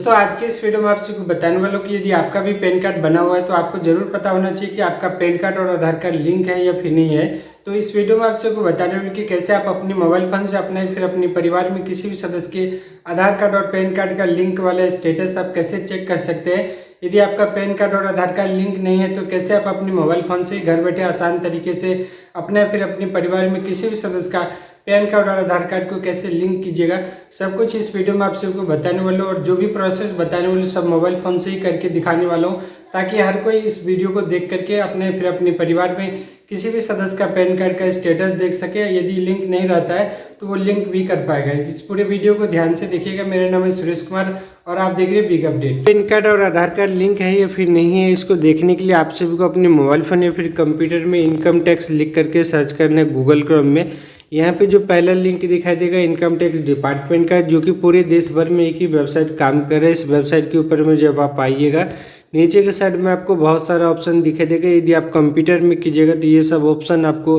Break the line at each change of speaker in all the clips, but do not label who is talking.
दोस्तों आज के इस वीडियो में आपसे कुछ बताने वाला हूँ कि यदि आपका भी पैन कार्ड बना हुआ है तो आपको जरूर पता होना चाहिए कि आपका पैन कार्ड और आधार कार्ड लिंक है या फिर नहीं है। तो इस वीडियो में आपसे कुछ बताने वाला हूँ कि कैसे आप अपने मोबाइल फोन से अपने फिर अपने परिवार में किसी भी सदस्य के आधार कार्ड और पैन कार्ड का लिंक वाला स्टेटस आप कैसे चेक कर सकते हैं। यदि आपका पैन कार्ड और आधार कार्ड लिंक नहीं है तो कैसे आप अपने मोबाइल फोन से घर बैठे आसान तरीके से अपने फिर अपने परिवार में किसी भी सदस्य का पैन कार्ड और आधार कार्ड को कैसे लिंक कीजिएगा, सब कुछ इस वीडियो में आप सबको बताने वाला हूँ। और जो भी प्रोसेस बताने वाले सब मोबाइल फ़ोन से ही करके दिखाने वाला हूँ, ताकि हर कोई इस वीडियो को देख करके अपने फिर अपने परिवार में किसी भी सदस्य का पैन कार्ड का स्टेटस देख सके। यदि लिंक नहीं रहता है तो वो लिंक भी कर पाएगा। इस पूरे वीडियो को ध्यान से देखिएगा। मेरा नाम है सुरेश कुमार और आप देख रहे हैं बिग अपडेट। पैन कार्ड और आधार कार्ड लिंक है या फिर नहीं है, इसको देखने के लिए आप सभी को अपने मोबाइल फ़ोन या फिर कंप्यूटर में इनकम टैक्स लिख करके सर्च करना है गूगल क्रोम में। यहाँ पे जो पहला लिंक दिखाई देगा इनकम टैक्स डिपार्टमेंट का, जो कि पूरे देश भर में एक ही वेबसाइट काम कर रहा है। इस वेबसाइट के ऊपर में जब आप आइएगा, नीचे के साइड में आपको बहुत सारा ऑप्शन दिखाई देगा। यदि आप कंप्यूटर में कीजिएगा तो ये सब ऑप्शन आपको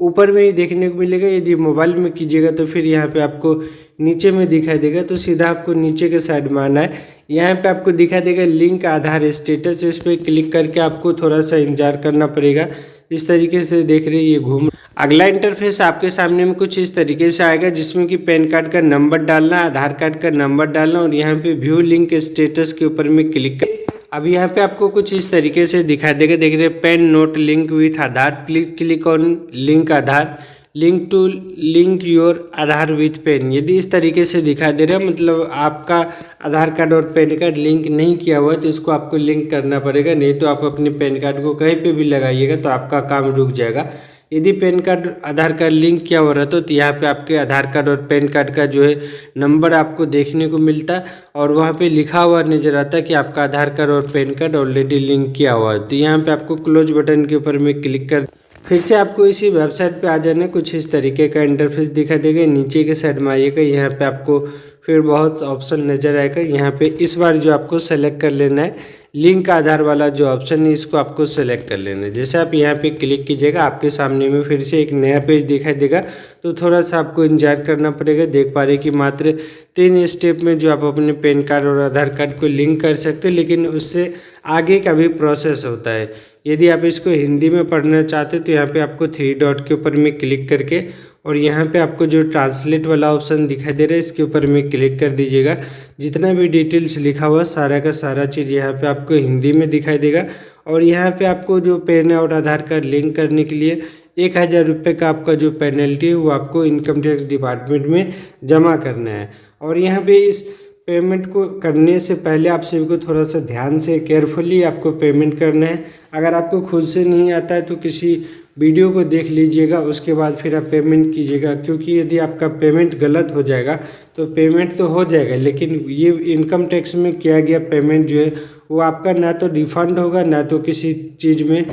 ऊपर में ही देखने को मिलेगा। यदि मोबाइल में कीजिएगा तो फिर यहाँ पे आपको नीचे में दिखाई देगा। तो सीधा आपको नीचे के साइड में आना है। यहाँ पे आपको दिखाई देगा लिंक आधार स्टेटस, इस पर क्लिक करके आपको थोड़ा सा इंतजार करना पड़ेगा। इस तरीके से देख रहे ये घूम अगला इंटरफेस आपके सामने में कुछ इस तरीके से आएगा, जिसमें कि पैन कार्ड का नंबर डालना, आधार कार्ड का नंबर डालना और यहाँ पे व्यू लिंक स्टेटस के ऊपर में क्लिक कर। अब यहाँ पे आपको कुछ इस तरीके से दिखाई देगा, देख रहे PAN not link with Aadhaar, please click on link Aadhaar, link to link your Aadhaar with PAN. यदि इस तरीके से दिखाई दे रहा है मतलब आपका आधार कार्ड और पैन कार्ड लिंक नहीं किया हुआ है, तो इसको आपको लिंक करना पड़ेगा। नहीं तो आप अपने पैन कार्ड को कहीं पे भी लगाइएगा तो आपका काम रुक जाएगा। यदि पैन कार्ड आधार कार्ड लिंक किया हुआ रहता तो यहाँ पे आपके आधार कार्ड और पैन कार्ड का जो है नंबर आपको देखने को मिलता और वहाँ पे लिखा हुआ नजर आता कि आपका आधार कार्ड और पैन कार्ड ऑलरेडी लिंक किया हुआ है। तो यहाँ पे आपको क्लोज बटन के ऊपर में क्लिक कर फिर से आपको इसी वेबसाइट पे आ जाना। कुछ इस तरीके का इंटरफेस दिखा देगा। नीचे के साइड में आइएगा, यहाँ पे आपको फिर बहुत ऑप्शन नज़र आएगा। यहाँ पे इस बार जो आपको सेलेक्ट कर लेना है लिंक आधार वाला जो ऑप्शन है, इसको आपको सेलेक्ट कर लेना है। जैसे आप यहाँ पे क्लिक कीजिएगा, आपके सामने में फिर से एक नया पेज दिखाई देगा। तो थोड़ा सा आपको इंतजार करना पड़ेगा। देख पा रहे कि मात्र 3 स्टेप में जो आप अपने पैन कार्ड और आधार कार्ड को लिंक कर सकते हैं, लेकिन उससे आगे का भी प्रोसेस होता है। यदि आप इसको हिंदी में पढ़ना चाहते तो यहाँ पे आपको 3 डॉट के ऊपर में क्लिक करके और यहाँ पे आपको जो ट्रांसलेट वाला ऑप्शन दिखाई दे रहा है, इसके ऊपर में क्लिक कर दीजिएगा। जितना भी डिटेल्स लिखा हुआ सारा का सारा चीज़ यहाँ पे आपको हिंदी में दिखाई देगा। और यहाँ पे आपको जो पैन और आधार कार्ड लिंक करने के लिए 1000 रुपये का आपका जो पेनल्टी है वो आपको इनकम टैक्स डिपार्टमेंट में जमा करना है। और यहाँ पे इस पेमेंट को करने से पहले आप सभी को थोड़ा सा ध्यान से केयरफुली आपको पेमेंट करना है। अगर आपको खुद से नहीं आता है तो किसी वीडियो को देख लीजिएगा, उसके बाद फिर आप पेमेंट कीजिएगा। क्योंकि यदि आपका पेमेंट गलत हो जाएगा तो पेमेंट तो हो जाएगा, लेकिन ये इनकम टैक्स में किया गया पेमेंट जो है वो आपका ना तो रिफंड होगा ना तो किसी चीज़ में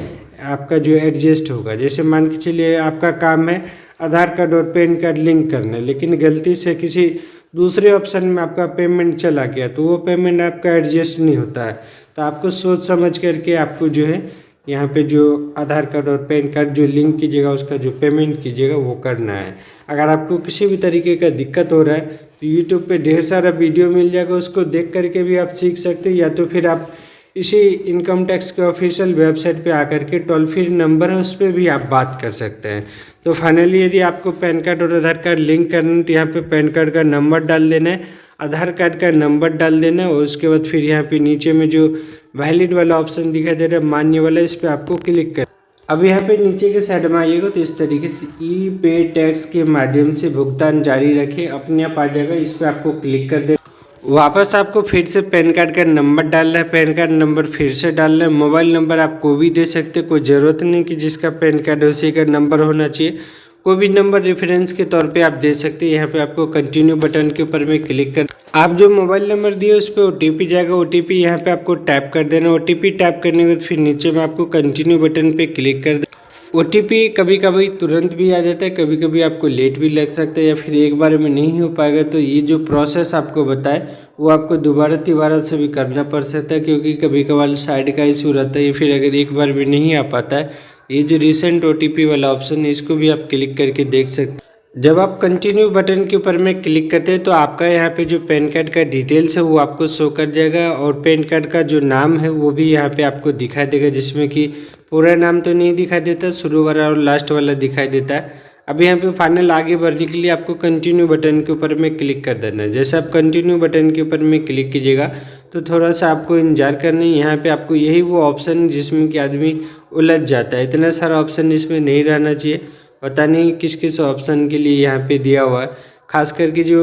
आपका जो एडजस्ट होगा। जैसे मान के चलिए आपका काम है आधार कार्ड और पैन कार्ड लिंक करना, लेकिन गलती से किसी दूसरे ऑप्शन में आपका पेमेंट चला गया तो वो पेमेंट आपका एडजस्ट नहीं होता है। तो आपको सोच समझ करके आपको जो है यहाँ पे जो आधार कार्ड और पैन कार्ड जो लिंक कीजिएगा उसका जो पेमेंट कीजिएगा वो करना है। अगर आपको किसी भी तरीके का दिक्कत हो रहा है तो यूट्यूब पे ढेर सारा वीडियो मिल जाएगा, उसको देख करके भी आप सीख सकते हैं। या तो फिर आप इसी इनकम टैक्स के ऑफिशियल वेबसाइट पे आकर के टोल फ्री नंबर है उस पर भी आप बात कर सकते हैं। तो फाइनली यदि आपको पैन कार्ड और आधार कार्ड लिंक करना है तो यहाँ पे पैन कार्ड का नंबर डाल देना है, आधार कार्ड का नंबर डाल देना है और उसके बाद फिर यहाँ पे नीचे में जो वैलिड वाला ऑप्शन दिखाई दे रहा है मान्य वाला, इस पर आपको क्लिक कर। अब यहाँ पे नीचे के साइड में आइएगा तो इस तरीके से ई पे टैक्स के माध्यम से भुगतान जारी रखें, अपने आप आ जाएगा। इस पर आपको क्लिक कर दे। वापस आपको फिर से पैन कार्ड का नंबर डालना है, पैन कार्ड नंबर फिर से डालना है। मोबाइल नंबर आप कोई भी दे सकते हैं, कोई ज़रूरत नहीं कि जिसका पैन कार्ड है उसी का नंबर होना चाहिए। कोई भी नंबर रेफरेंस के तौर पे आप दे सकते हैं। यहाँ पे आपको कंटिन्यू बटन के ऊपर में क्लिक कर आप जो मोबाइल नंबर दिए उस पर OTP जाएगा। OTP यहाँ पे आपको टैप कर देना। OTP टैप करने के बाद फिर नीचे में आपको कंटिन्यू बटन पे क्लिक कर देना। OTP कभी कभी तुरंत भी आ जाता है, कभी कभी आपको लेट भी लग सकता है या फिर एक बार में नहीं हो पाएगा। तो ये जो प्रोसेस आपको बताए वो आपको दोबारा से भी करना पड़ सकता है, क्योंकि कभी कभार साइड का इशू रहता है या फिर अगर एक बार भी नहीं आ पाता है। ये जो रिसेंट OTP वाला ऑप्शन है इसको भी आप क्लिक करके देख सकते हैं। जब आप कंटिन्यू बटन के ऊपर में क्लिक करते हैं तो आपका यहाँ पे जो पैन कार्ड का डिटेल्स है वो आपको शो कर जाएगा और पैन कार्ड का जो नाम है वो भी यहाँ पे आपको दिखाई देगा, जिसमें कि पूरा नाम तो नहीं दिखाई देता, शुरू वाला और लास्ट वाला दिखाई देता है। अब यहाँ पे फाइनल आगे बढ़ने के लिए आपको कंटिन्यू बटन के ऊपर में क्लिक कर देना है। जैसे आप कंटिन्यू बटन के ऊपर में क्लिक कीजिएगा तो थोड़ा सा आपको इंतजार करना है। यहाँ पे आपको यही वो ऑप्शन जिसमें कि आदमी उलझ जाता है, इतना सारा ऑप्शन इसमें नहीं रहना चाहिए। पता नहीं किस किस ऑप्शन के लिए यहाँ पे दिया हुआ है, खास करके जो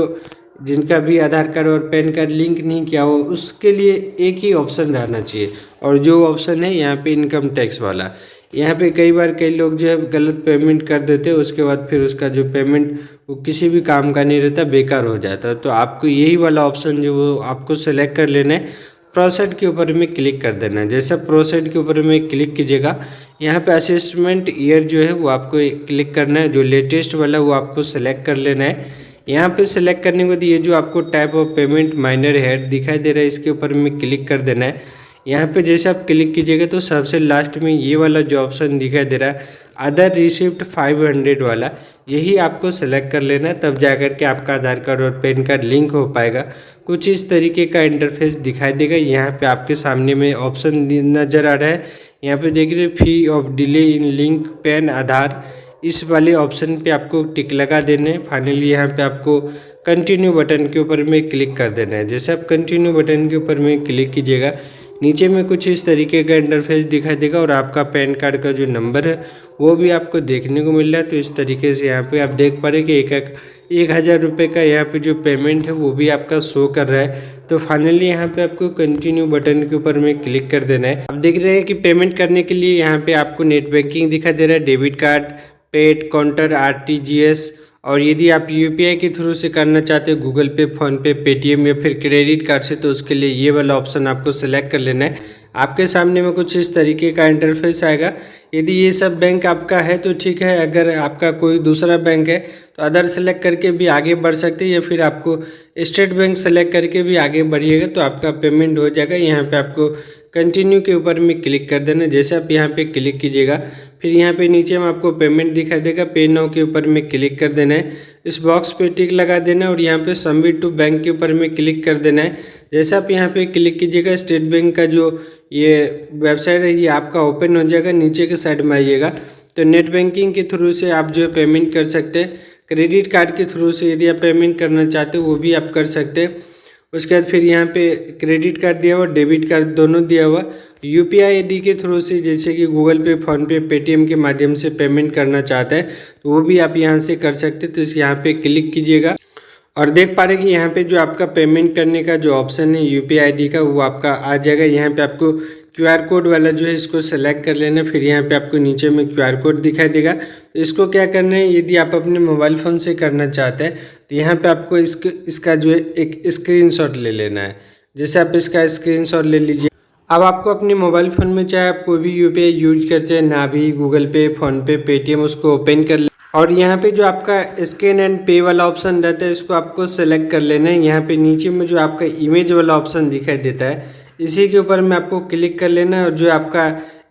जिनका भी आधार कार्ड और पैन कार्ड लिंक नहीं किया हो उसके लिए एक ही ऑप्शन रहना चाहिए। और जो ऑप्शन है यहाँ पे इनकम टैक्स वाला, यहाँ पे कई बार कई लोग जो है गलत पेमेंट कर देते हैं, उसके बाद फिर उसका जो पेमेंट वो किसी भी काम का नहीं रहता, बेकार हो जाता है। तो आपको यही वाला ऑप्शन जो वो आपको सेलेक्ट कर लेना है, प्रोसेड के ऊपर में क्लिक कर देना है। जैसे प्रोसेड के ऊपर में क्लिक कीजिएगा यहाँ पे असेसमेंट ईयर जो है वो आपको क्लिक करना है, जो लेटेस्ट वाला वो आपको सेलेक्ट कर लेना है। यहाँ पे सेलेक्ट करने के बाद ये जो आपको type of payment minor head दिखाई दे रहा है इसके ऊपर में क्लिक कर देना है। यहाँ पे जैसे आप क्लिक कीजिएगा तो सबसे लास्ट में ये वाला जो ऑप्शन दिखाई दे रहा है अदर रिसिप्ट 500 वाला, यही आपको सेलेक्ट कर लेना है, तब जाकर के आपका आधार कार्ड और पैन कार्ड लिंक हो पाएगा। कुछ इस तरीके का इंटरफेस दिखाई देगा। यहाँ पे आपके सामने में ऑप्शन नज़र आ रहा है, यहाँ पे देख रहे fee of delay in link PAN Aadhaar, इस वाले ऑप्शन पे आपको टिक लगा देना है। फाइनली यहाँ पे आपको कंटिन्यू बटन के ऊपर में क्लिक कर देना है। जैसे आप कंटिन्यू बटन के ऊपर में क्लिक कीजिएगा नीचे में कुछ इस तरीके का इंटरफेस दिखाई देगा और आपका पैन कार्ड का जो नंबर है वो भी आपको देखने को मिल रहा है। तो इस तरीके से यहाँ पे आप देख पा रहे कि 1000 रुपये का यहाँ पे जो पेमेंट है वो भी आपका शो कर रहा है। तो फाइनली यहाँ पे आपको कंटिन्यू बटन के ऊपर में क्लिक कर देना है। आप देख रहे हैं कि पेमेंट करने के लिए यहाँ पे आपको नेट बैंकिंग दिखाई दे रहा है, debit card, paid, counter, RTGS, और यदि आप UPI के थ्रू से करना चाहते हो गूगल पे, फ़ोनपे, पेटीएम या फिर क्रेडिट कार्ड से, तो उसके लिए ये वाला ऑप्शन आपको सेलेक्ट कर लेना है। आपके सामने में कुछ इस तरीके का इंटरफेस आएगा। यदि ये सब बैंक आपका है तो ठीक है, अगर आपका कोई दूसरा बैंक है तो अदर सेलेक्ट करके भी आगे बढ़ सकते हैं, या फिर आपको स्टेट बैंक सेलेक्ट करके भी आगे बढ़िएगा तो आपका पेमेंट हो जाएगा। यहाँ पे आपको कंटिन्यू के ऊपर में क्लिक कर देना। जैसे आप यहाँ पे क्लिक कीजिएगा फिर यहाँ पे नीचे में आपको पेमेंट दिखाई देगा, पे नाउ के ऊपर में क्लिक कर देना है, इस बॉक्स पे टिक लगा देना है और यहाँ पे सबमिट टू बैंक के ऊपर में क्लिक कर देना है। जैसे आप यहाँ पे क्लिक कीजिएगा स्टेट बैंक का जो ये वेबसाइट है ये आपका ओपन हो जाएगा। नीचे के साइड में आइएगा तो नेट बैंकिंग के थ्रू से आप जो पेमेंट कर सकते हैं, क्रेडिट कार्ड के थ्रू से यदि आप पेमेंट करना चाहते हो वो भी आप कर सकते हैं। उसके बाद फिर यहाँ पे क्रेडिट कार्ड दिया हुआ, डेबिट कार्ड दोनों दिया हुआ, UPI ID के थ्रू से जैसे कि गूगल पे, फ़ोनपे, पेटीएम के माध्यम से पेमेंट करना चाहते हैं तो वो भी आप यहाँ से कर सकते हैं। तो इस यहाँ पे क्लिक कीजिएगा और देख पा रहे कि यहाँ पे जो आपका पेमेंट करने का जो ऑप्शन है UPI ID का वो आपका आ जाएगा। यहाँ पे आपको QR कोड वाला जो है इसको सेलेक्ट कर लेना। फिर यहाँ पे आपको नीचे में QR कोड दिखाई देगा। तो इसको क्या करना है, यदि आप अपने मोबाइल फ़ोन से करना चाहते हैं तो यहाँ पे आपको इसका जो है एक स्क्रीनशॉट ले लेना है। जैसे आप इसका स्क्रीनशॉट ले लीजिए। अब आपको अपने मोबाइल फ़ोन में चाहे आप कोई भी UPI यूज करते हैं ना, भी गूगल पे, फ़ोनपे, पेटीएम, उसको ओपन कर ले और यहाँ पे जो आपका स्कैन एंड पे वाला ऑप्शन रहता है इसको आपको सेलेक्ट कर लेना है। यहाँ पे नीचे में जो आपका इमेज वाला ऑप्शन दिखाई देता है इसी के ऊपर में आपको क्लिक कर लेना है और जो आपका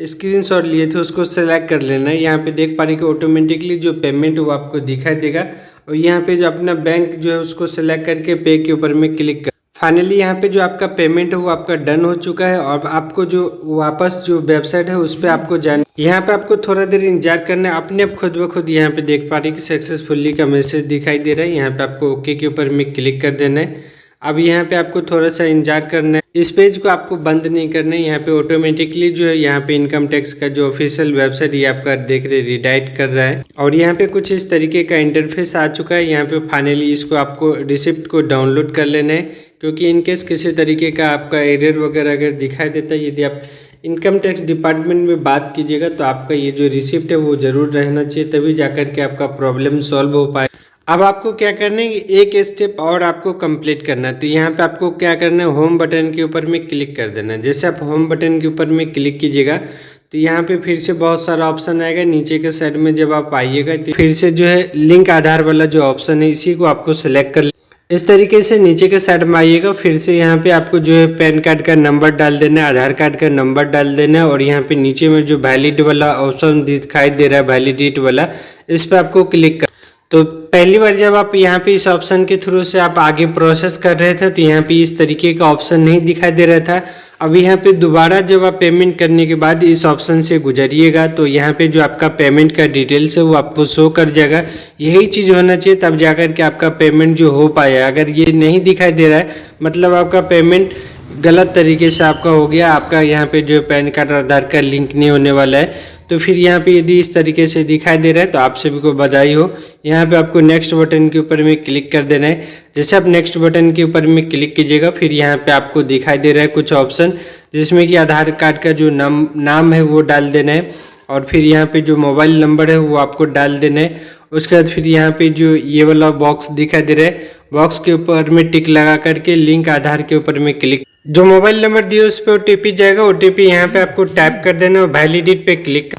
स्क्रीनशॉट लिए थे उसको सेलेक्ट कर लेना है। यहाँ पे देख पा रहे कि ऑटोमेटिकली जो पेमेंट वो आपको दिखाई देगा और यहाँ पे जो अपना बैंक जो है उसको सेलेक्ट करके पे के ऊपर में क्लिक कर। फाइनली यहाँ पे जो आपका पेमेंट है वो आपका डन हो चुका है और आपको जो वापस जो वेबसाइट है उस पर आपको जाना, यहाँ पे आपको थोड़ा देर इंतजार करना है। अपने आप खुद ब खुद यहाँ पे देख पा रहे कि सक्सेसफुली का मैसेज दिखाई दे रहा है। यहाँ पे आपको ओके के ऊपर में क्लिक कर देना है। अब यहाँ पे आपको थोड़ा सा इंतजार करना है, इस पेज को आपको बंद नहीं करना है। यहाँ पे ऑटोमेटिकली जो है यहाँ पे इनकम टैक्स का जो ऑफिशियल वेबसाइट ये आपका देख रहे रिडायरेक्ट कर रहा है और यहाँ पे कुछ इस तरीके का इंटरफेस आ चुका है। यहाँ पे फाइनली इसको आपको रिसिप्ट को डाउनलोड कर लेना है, क्योंकि इनकेस किसी तरीके का आपका एरर वगैरह अगर दिखाई देता है, यदि आप इनकम टैक्स डिपार्टमेंट में बात कीजिएगा तो आपका ये जो रिसिप्ट है वो ज़रूर रहना चाहिए, तभी जाकर के आपका प्रॉब्लम सॉल्व हो पाए। अब आपको क्या करना है कि एक स्टेप और आपको कंप्लीट करना है। तो यहाँ पे आपको क्या करना है, होम बटन के ऊपर में क्लिक कर देना है। जैसे आप होम बटन के ऊपर में क्लिक कीजिएगा तो यहाँ पे फिर से बहुत सारा ऑप्शन आएगा। नीचे के साइड में जब आप आइएगा तो फिर से जो है लिंक आधार वाला जो ऑप्शन है इसी को आपको सेलेक्ट कर इस तरीके से नीचे के साइड में आइएगा। फिर से यहाँ पे आपको जो है पैन कार्ड का नंबर डाल देना है, आधार कार्ड का नंबर डाल देना है और यहाँ पे नीचे में जो वैलिड वाला ऑप्शन दिखाई दे रहा है, वैलिडेट वाला, इस पर आपको क्लिक कर। तो पहली बार जब आप यहाँ पे इस ऑप्शन के थ्रू से आप आगे प्रोसेस कर रहे थे तो यहाँ पे इस तरीके का ऑप्शन नहीं दिखाई दे रहा था। अब यहाँ पे दोबारा जब आप पेमेंट करने के बाद इस ऑप्शन से गुजरिएगा तो यहाँ पे जो आपका पेमेंट का डिटेल्स है वो आपको शो कर जाएगा। यही चीज़ होना चाहिए, तब जाकर के आपका पेमेंट जो हो पाया। अगर ये नहीं दिखाई दे रहा है मतलब आपका पेमेंट गलत तरीके से आपका हो गया, आपका यहाँ पे जो पैन कार्ड और आधार कार्ड लिंक नहीं होने वाला है। तो फिर यहाँ पे यदि इस तरीके से दिखाई दे रहा है तो आप सभी को बधाई हो। यहाँ पे आपको नेक्स्ट बटन के ऊपर में क्लिक कर देना है। जैसे आप नेक्स्ट बटन के ऊपर में क्लिक कीजिएगा फिर यहाँ पे आपको दिखाई दे रहा है कुछ ऑप्शन, जिसमें कि आधार कार्ड का जो नाम है वो डाल देना है और फिर यहाँ पे जो मोबाइल नंबर है वो आपको डाल देना है। उसके बाद फिर यहाँ पे जो ये वाला बॉक्स दिखाई दे रहा है, बॉक्स के ऊपर में टिक लगा करके लिंक आधार के ऊपर में क्लिक, जो मोबाइल नंबर दिए उस पर OTP जाएगा। OTP यहाँ पे आपको टैप कर देना और वैलिडेट पे क्लिक।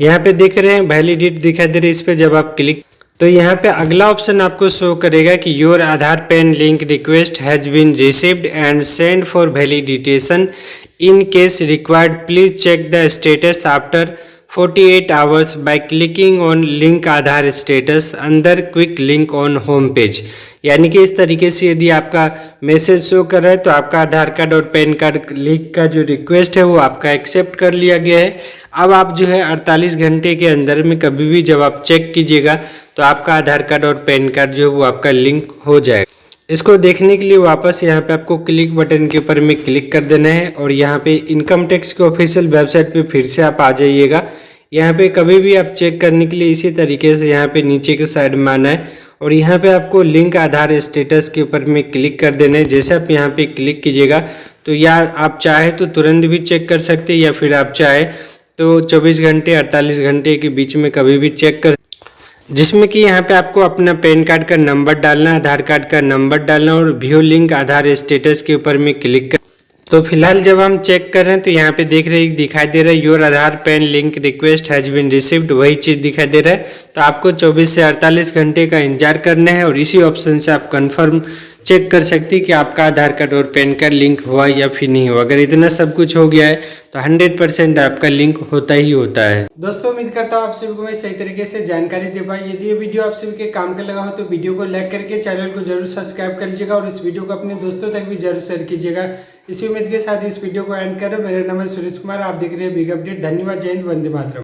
यहाँ पे देख रहे हैं वैलिडेट दिखाई दे रहा है, इस पे जब आप क्लिक तो यहाँ पे अगला ऑप्शन आपको शो करेगा कि your Aadhaar PAN link request has been received and send for validation. In case required please check the status after 48 hours by clicking on link Aadhaar status अंदर quick link on home page. यानी कि इस तरीके से यदि आपका मैसेज शो कर रहा है तो आपका आधार कार्ड और पैन कार्ड लिंक का जो रिक्वेस्ट है वो आपका एक्सेप्ट कर लिया गया है। अब आप जो है 48 घंटे के अंदर में कभी भी जब आप चेक कीजिएगा तो आपका आधार कार्ड और पैन कार्ड जो है वो आपका लिंक हो जाएगा। इसको देखने के लिए वापस यहाँ पे आपको क्लिक बटन के ऊपर में क्लिक कर देना है और यहाँ पे इनकम टैक्स के ऑफिशियल वेबसाइट पे फिर से आप आ जाइएगा। यहाँ पे कभी भी आप चेक करने के लिए इसी तरीके से यहाँ पे नीचे के साइड में आना है और यहाँ पे आपको लिंक आधार स्टेटस के ऊपर में क्लिक कर देना है। जैसे आप यहाँ पे क्लिक कीजिएगा तो या आप चाहे तो तुरंत भी चेक कर सकते हैं या फिर आप चाहे तो 24 घंटे 48 घंटे के बीच में कभी भी चेक कर, जिसमें कि यहाँ पे आपको अपना पैन कार्ड का नंबर डालना, आधार कार्ड का नंबर डालना और व्यू लिंक आधार स्टेटस के ऊपर में क्लिक कर। तो फिलहाल जब हम चेक कर रहे हैं तो यहाँ पे देख रहे हैं दिखाई दे रहा है your Aadhaar PAN link request has been received, वही चीज़ दिखाई दे रहा है। तो आपको 24 से 48 घंटे का इंतजार करना है और इसी ऑप्शन से आप कंफर्म चेक कर सकते हैं कि आपका आधार कार्ड और पैन कार्ड लिंक हुआ या फिर नहीं हुआ। अगर इतना सब कुछ हो गया है तो 100% आपका लिंक होता ही होता है। दोस्तों उम्मीद करता हूँ आप सभी को मैं सही तरीके से जानकारी दे पाई। यदि ये वीडियो आप सभी के काम का लगा हो तो वीडियो को लाइक करके चैनल को जरूर सब्सक्राइब कर लीजिएगा और इस वीडियो को अपने दोस्तों तक भी जरूर शेयर कीजिएगा। इसी उम्मीद के साथ इस वीडियो को एंड करो। मेरा नाम है सुरेश कुमार, आप देख रहे हैं बिग अपडेट। धन्यवाद, जय हिंद, वंदे मातरम।